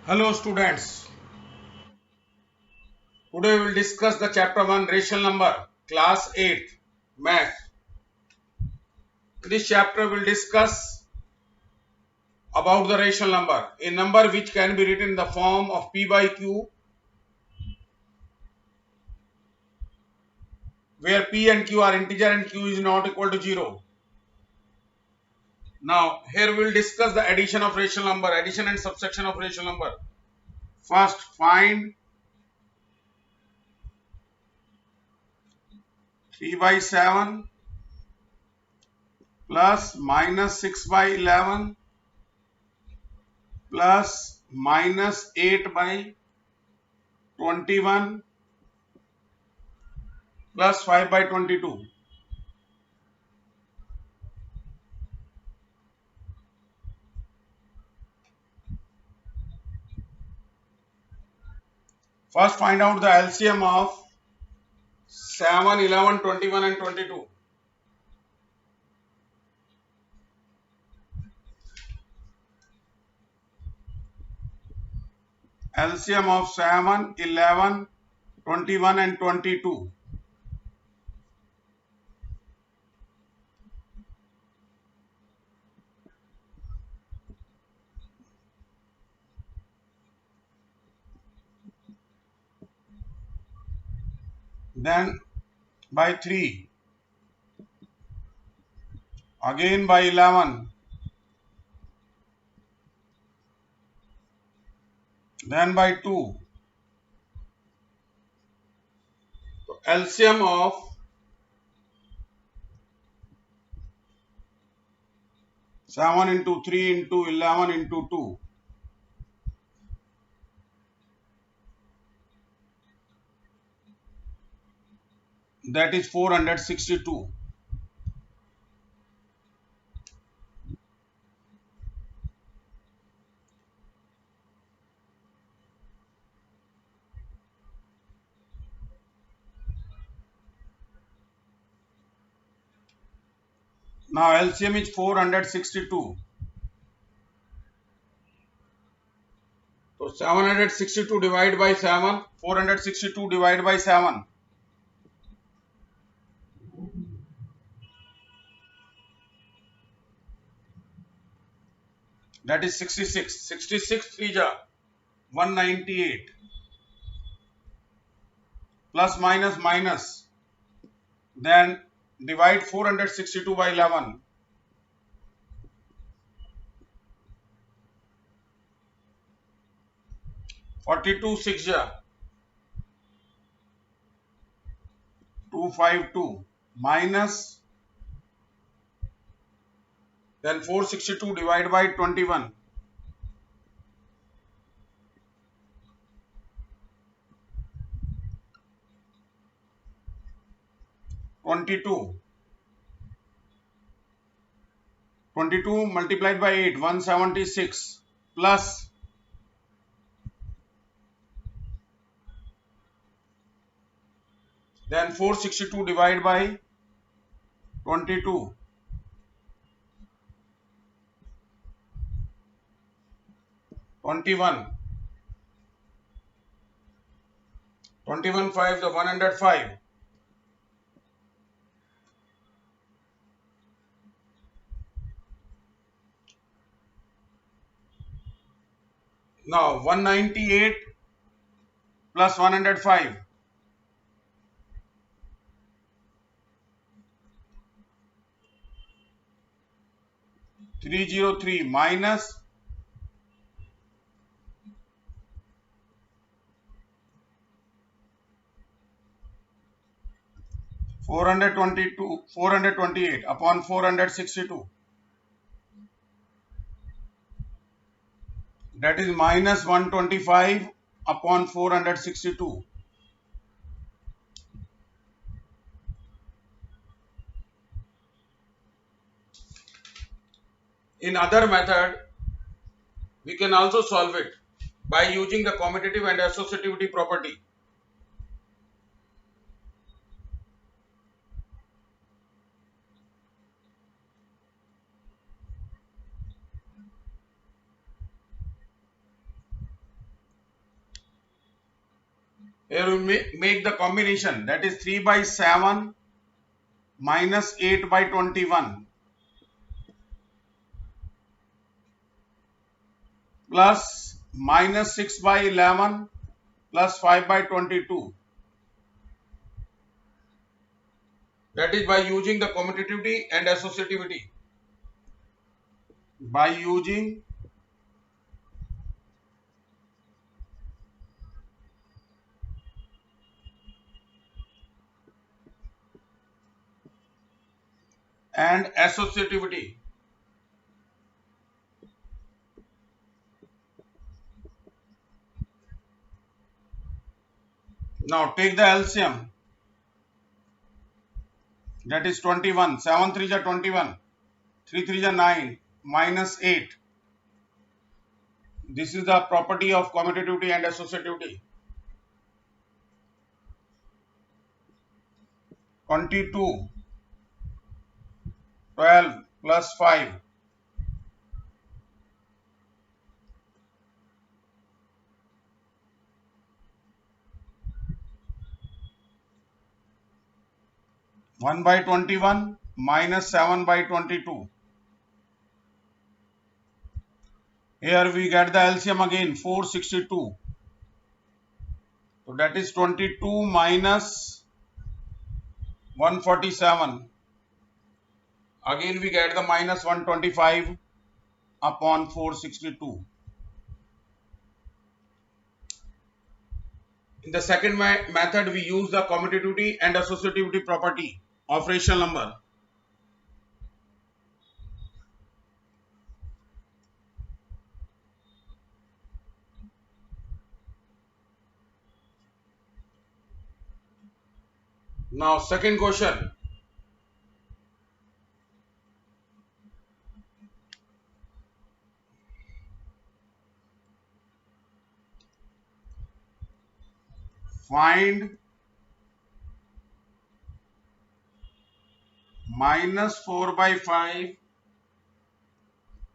Hello students, today we will discuss the chapter 1 rational number, class 8 math. This chapter will discuss about the rational number, a number which can be written in the form of p by q, where p and q are integer and q is not equal to 0. Now here we will discuss the addition of rational number, addition and subtraction of rational number. First find 3 by 7 plus minus 6 by 11 plus minus 8 by 21 plus 5 by 22. First find out the LCM of 7, 11, 21 and 22. LCM of 7, 11, 21 and 22. Then by 3. Again by 11. Then by 2. So LCM of 7 into 3 into 11 into 2. That is 462. Now LCM is 462. So 762 divided by 7. 462 divided by 7. That is 66. 66 3 ja 198. Plus minus minus. Then divide 462 by 11. 42 6 ja 252 minus, then 462 divided by 21. 22. 22 multiplied by 8, 176 plus, then 462 divided by 22. 21. 21 5 the 105. Now 198 plus 105. 303 minus 428 upon 462. That is minus 125 upon 462. In other method, we can also solve it by using the commutative and associativity property. Here we make the combination, that is 3 by 7 minus 8 by 21 plus minus 6 by 11 plus 5 by 22. That is by using the commutativity and associativity. By using and associativity. Now take the LCM, that is 21. 7 3 are 21, 3 3 are 9, minus 8. This is the property of commutativity and associativity. 22, 12 plus 5. 1 by 21 minus 7 by 22. Here we get the LCM again, 462. So that is 22 minus 147. Again we get the minus 125 upon 462. In the second method, we use the commutativity and associativity property of rational number. Now second question. Find minus 4 by 5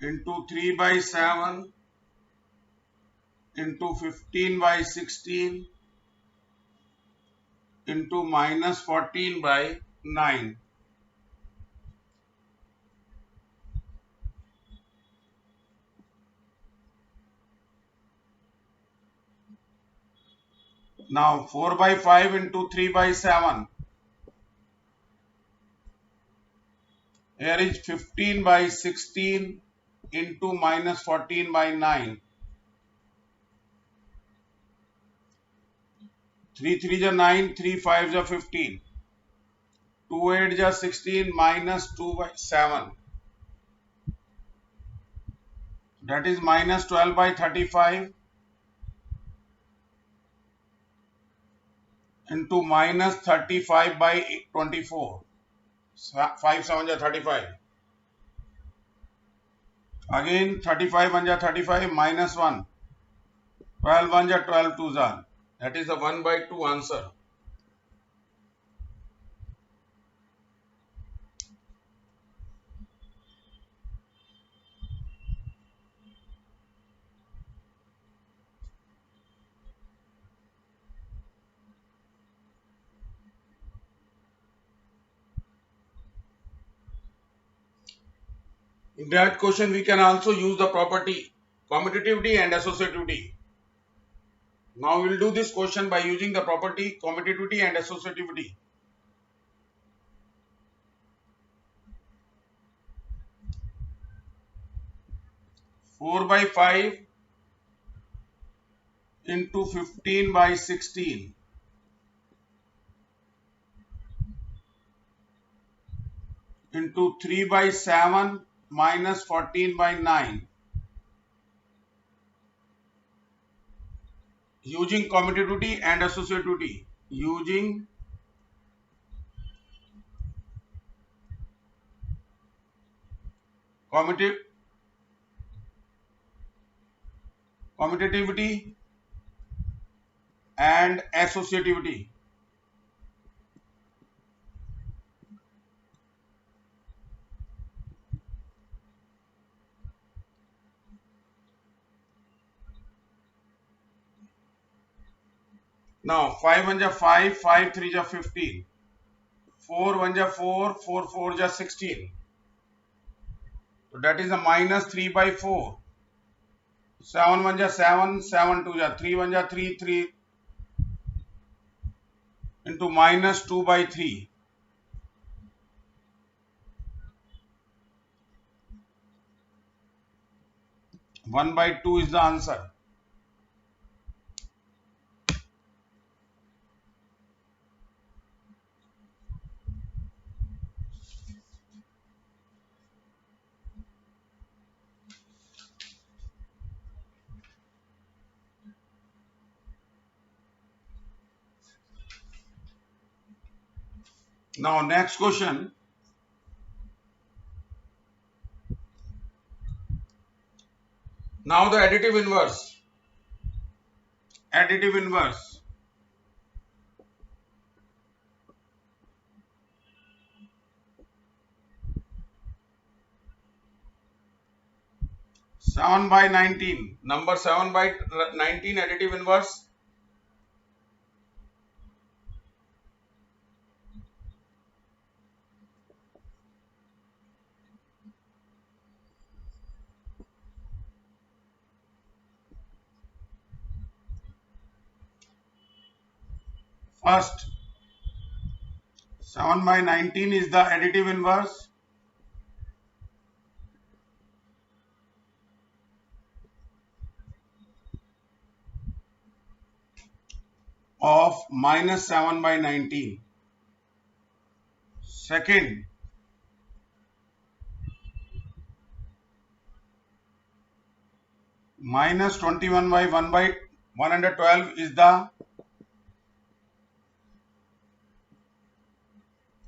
into 3 by 7 into 15 by 16 into minus 14 by 9. Now 4 by 5 into 3 by 7. Here is 15 by 16 into minus 14 by 9. 3 3 are 9, 3 5 are 15. 2 8 are 16 minus 2 by 7. That is minus 12 by 35 into minus 35 by 24. 5 7 are 35. Again 35 1 are 35 minus 1. 12 1 are 12 2 are. That is the 1 by 2 answer. In that question, we can also use the property commutativity and associativity. Now we will do this question by using the property commutativity and associativity. 4 by 5 into 15 by 16 into 3 by 7 minus 14 by 9. Using commutativity and associativity. Using commutativity and associativity. Now 5 1 ja 5, 5 3 ja 15, 4 1 ja 4, 4 4 ja 16. So that is a minus 3 by 4. 7 1 ja 7, 7 2 ja 3 1 ja 3, 3 into minus 2 by 3. 1 by 2 is the answer. Now next question. Now the additive inverse. Additive inverse. Seven by 19. Number 7 by 19 additive inverse. First, 7 by 19 is the additive inverse of minus 7 by 19. Second, minus 21 by 1 by 112 is the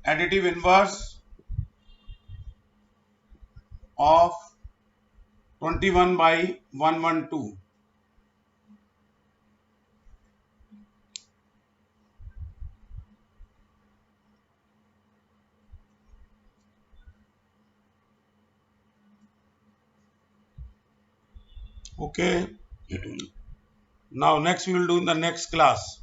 additive inverse of 21 by 112. Okay. Now next we will do in the next class.